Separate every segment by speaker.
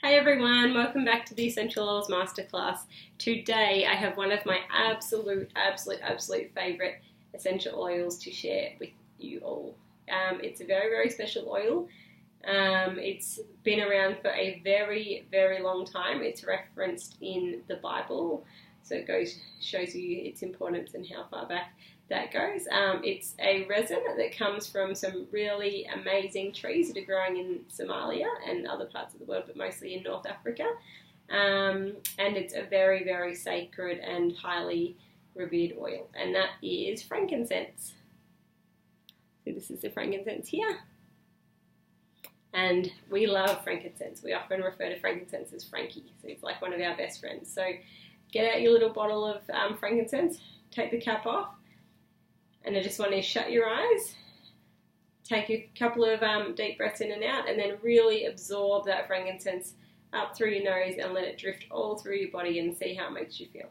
Speaker 1: Hey everyone, welcome back to the Essential Oils Masterclass. Today I have one of my absolute favourite essential oils to share with you all. It's a very special oil. It's been around for a very long time. It's referenced in the Bible, so it shows you its importance and how far back that goes. It's a resin that comes from some really amazing trees that are growing in Somalia and other parts of the world, but mostly in North Africa. And it's a very sacred and highly revered oil, and that is frankincense. So this is the frankincense here. And we love frankincense. We often refer to frankincense as Frankie, so it's like one of our best friends. So get out your little bottle of frankincense, take the cap off, and I just want to shut your eyes, take a couple of deep breaths in and out, and then really absorb that frankincense up through your nose and let it drift all through your body and see how it makes you feel.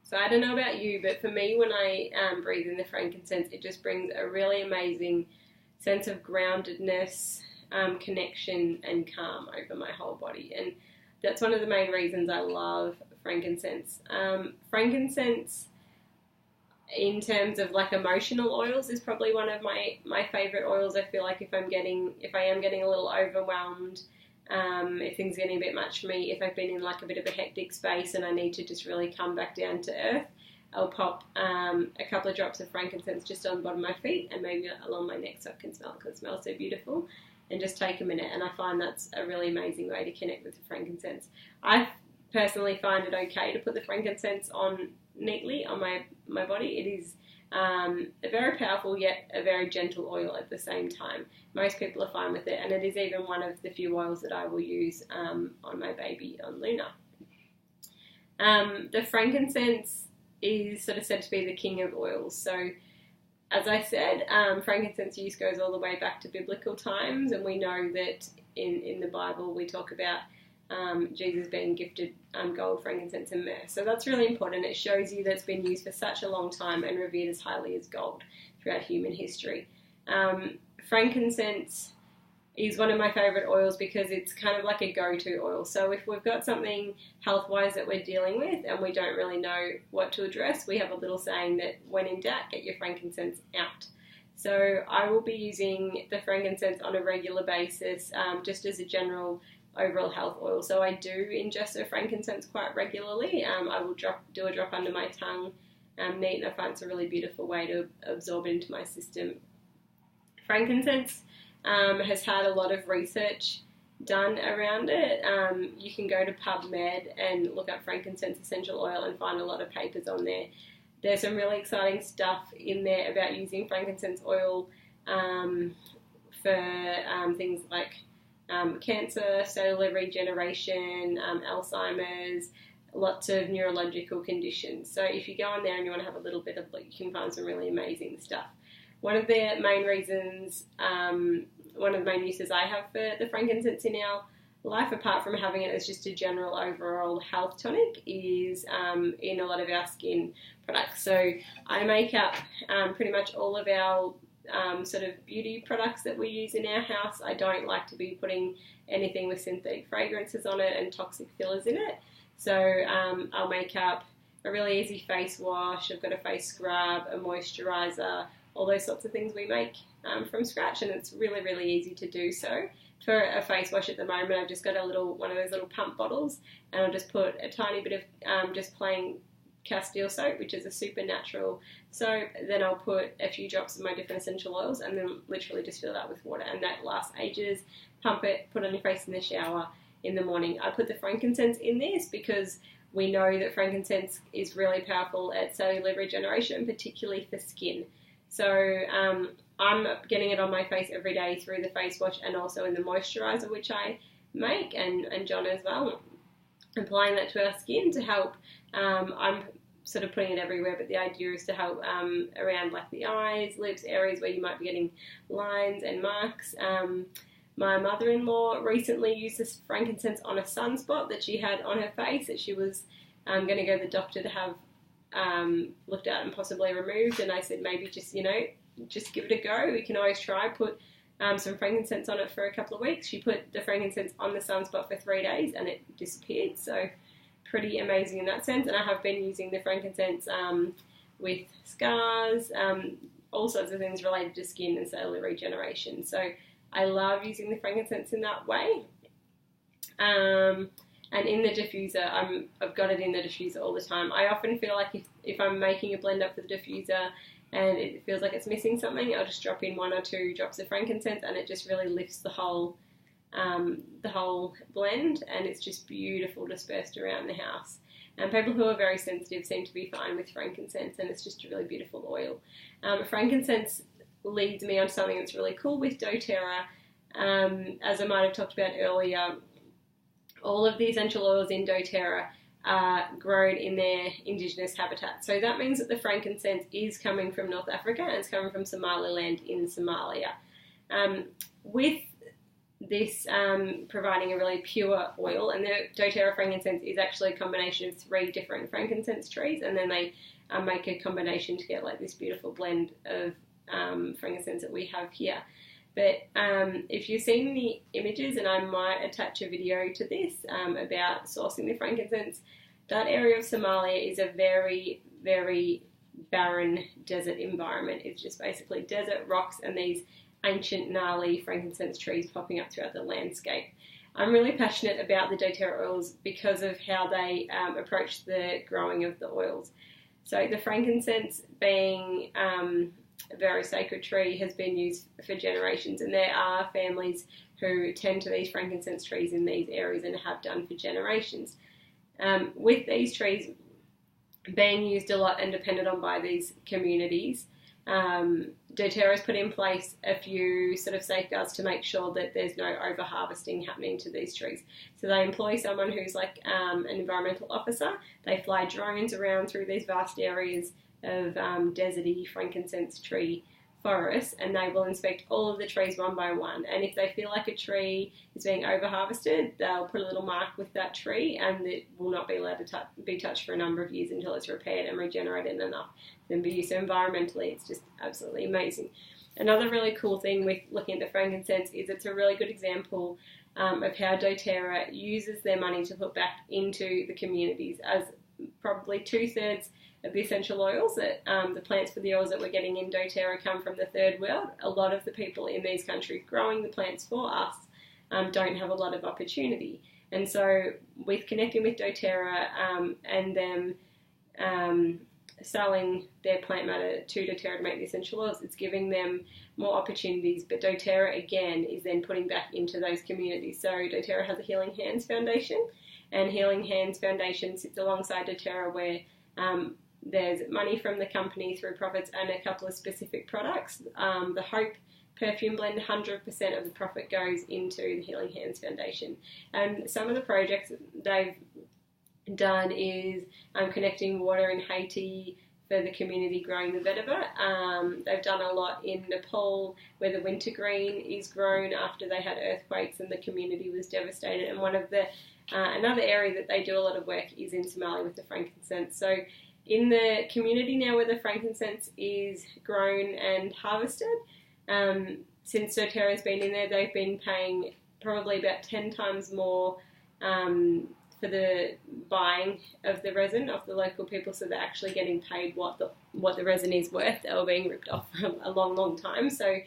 Speaker 1: So I don't know about you, but for me, when I breathe in the frankincense, it just brings a really amazing sense of groundedness, connection, and calm over my whole body. And that's one of the main reasons I love frankincense. Frankincense, in terms of like emotional oils, is probably one of my favourite oils. I feel like if I am getting a little overwhelmed, if things are getting a bit much for me, if I've been in like a bit of a hectic space and I need to just really come back down to earth, I'll pop a couple of drops of frankincense just on the bottom of my feet and maybe along my neck so I can smell it because it smells so beautiful, and just take a minute. And I find that's a really amazing way to connect with the frankincense. I personally find it okay to put the frankincense on neatly on my body. It is a very powerful yet a very gentle oil at the same time. Most people are fine with it, and it is even one of the few oils that I will use on my baby, on Luna. The frankincense is sort of said to be the king of oils. So as I said, frankincense use goes all the way back to biblical times, and we know that in the Bible we talk about Jesus being gifted gold, frankincense and myrrh. So that's really important. It shows you that it's been used for such a long time and revered as highly as gold throughout human history. Frankincense is one of my favourite oils because it's kind of like a go-to oil. So if we've got something health-wise that we're dealing with and we don't really know what to address, we have a little saying that when in doubt, get your frankincense out. So I will be using the frankincense on a regular basis, just as a general overall health oil. So I do ingest the frankincense quite regularly. I will do a drop under my tongue, neat, and I find it's a really beautiful way to absorb it into my system. Frankincense has had a lot of research done around it. You can go to PubMed and look up Frankincense Essential Oil and find a lot of papers on there. There's some really exciting stuff in there about using frankincense oil for things like cancer, cellular regeneration, Alzheimer's, lots of neurological conditions. So if you go on there and you want to have a little bit of look, you can find some really amazing stuff. One of the main reasons, one of the main uses I have for the frankincense in our life, apart from having it as just a general overall health tonic, is in a lot of our skin products. So I make up pretty much all of our sort of beauty products that we use in our house. I don't like to be putting anything with synthetic fragrances on it and toxic fillers in it. So I'll make up a really easy face wash. I've got a face scrub, a moisturiser, all those sorts of things we make from scratch, and it's really easy to do so. For a face wash at the moment, I've just got one of those little pump bottles, and I'll just put a tiny bit of just plain Castile soap, which is a super natural soap. Then I'll put a few drops of my different essential oils and then literally just fill it up with water, and that lasts ages. Pump it, put it on your face in the shower in the morning. I put the frankincense in this because we know that frankincense is really powerful at cellular regeneration, particularly for skin. So I'm getting it on my face every day through the face wash and also in the moisturiser, which I make, and John as well. Applying that to our skin to help. I'm sort of putting it everywhere, but the idea is to help around like the eyes, lips, areas where you might be getting lines and marks. My mother-in-law recently used this frankincense on a sunspot that she had on her face that she was going to go to the doctor to have looked at and possibly removed. And I said, maybe just give it a go. We can always try. Put some frankincense on it for a couple of weeks. She put the frankincense on the sunspot for 3 days and it disappeared. So pretty amazing in that sense. And I have been using the frankincense with scars, all sorts of things related to skin and cellular regeneration. So I love using the frankincense in that way. And in the diffuser, I've got it in the diffuser all the time. I often feel like if I'm making a blend up for the diffuser and it feels like it's missing something, I'll just drop in 1 or 2 drops of frankincense and it just really lifts the whole blend, and it's just beautiful dispersed around the house. And people who are very sensitive seem to be fine with frankincense, and it's just a really beautiful oil. Frankincense leads me on something that's really cool with doTERRA. As I might have talked about earlier, all of the essential oils in doTERRA are grown in their indigenous habitat. So that means that the frankincense is coming from North Africa and it's coming from Somaliland in Somalia. With this providing a really pure oil, and the doTERRA frankincense is actually a combination of 3 different frankincense trees, and then they make a combination to get like this beautiful blend of frankincense that we have here. But if you've seen the images, and I might attach a video to this about sourcing the frankincense, that area of Somalia is a very, very barren desert environment. It's just basically desert, rocks, and these ancient, gnarly frankincense trees popping up throughout the landscape. I'm really passionate about the doTERRA oils because of how they approach the growing of the oils. So the frankincense, being a very sacred tree, has been used for generations, and there are families who tend to these frankincense trees in these areas and have done for generations. With these trees being used a lot and depended on by these communities, doTERRA has put in place a few sort of safeguards to make sure that there's no over-harvesting happening to these trees. So they employ someone who's like an environmental officer. They fly drones around through these vast areas of deserty frankincense tree forests, and they will inspect all of the trees one by one. And if they feel like a tree is being over-harvested, they'll put a little mark with that tree, and it will not be allowed to be touched for a number of years until it's repaired and regenerated enough then be used. So environmentally, it's just absolutely amazing. Another really cool thing with looking at the frankincense is it's a really good example of how doTERRA uses their money to put back into the communities, as probably 2/3 of the essential oils that the plants for the oils that we're getting in doTERRA come from the third world. A lot of the people in these countries growing the plants for us don't have a lot of opportunity. And so with connecting with doTERRA and them selling their plant matter to doTERRA to make the essential oils, it's giving them more opportunities. But doTERRA, again, is then putting back into those communities. So doTERRA has a Healing Hands Foundation, and Healing Hands Foundation sits alongside doTERRA, where there's money from the company through profits and a couple of specific products. The Hope perfume blend, 100% of the profit goes into the Healing Hands Foundation. And some of the projects they've done is connecting water in Haiti for the community growing the vetiver. They've done a lot in Nepal, where the wintergreen is grown after they had earthquakes and the community was devastated. And one of the another area that they do a lot of work is in Somalia with the frankincense. So in the community now where the frankincense is grown and harvested, since doTERRA has been in there, they've been paying probably about 10 times more for the buying of the resin off the local people, so they're actually getting paid what the resin is worth. They were being ripped off for a long, long time. So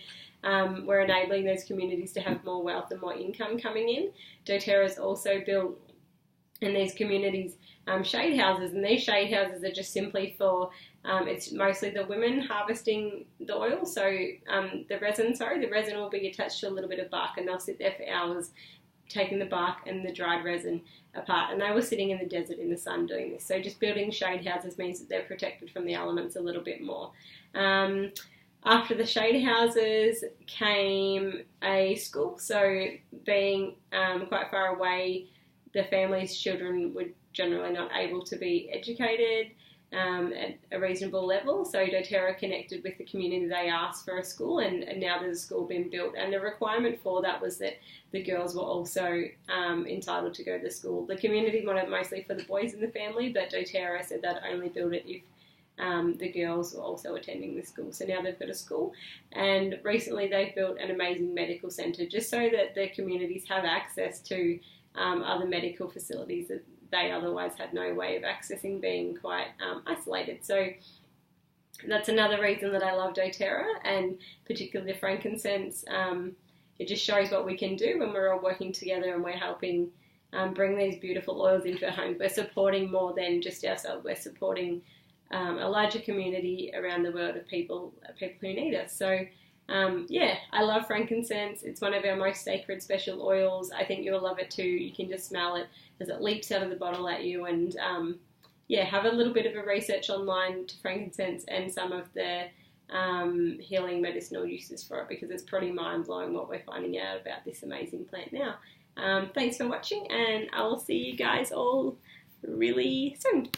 Speaker 1: we're enabling those communities to have more wealth and more income coming in. doTERRA has also built in these communities shade houses, and these shade houses are just simply for it's mostly the women harvesting the oil. So the resin will be attached to a little bit of bark, and they'll sit there for hours taking the bark and the dried resin apart. And they were sitting in the desert in the sun doing this. So just building shade houses means that they're protected from the elements a little bit more. After the shade houses came a school. So being quite far away, the family's children were generally not able to be educated. at a reasonable level. So doTERRA connected with the community. They asked for a school, and now there's a school being built. And the requirement for that was that the girls were also entitled to go to school. The community wanted mostly for the boys in the family, but doTERRA said they'd only build it if the girls were also attending the school. So now they've got a school, and recently they've built an amazing medical centre just so that the communities have access to other medical facilities that they otherwise had no way of accessing, being quite isolated. So that's another reason that I love doTERRA, and particularly the frankincense. It just shows what we can do when we're all working together and we're helping bring these beautiful oils into our homes. We're supporting more than just ourselves. We're supporting a larger community around the world of people who need us. So yeah, I love frankincense. It's one of our most sacred special oils. I think you'll love it too. You can just smell it as it leaps out of the bottle at you. And yeah, have a little bit of a research online to frankincense and some of the healing medicinal uses for it, because it's pretty mind-blowing what we're finding out about this amazing plant now. Thanks for watching, and I will see you guys all really soon.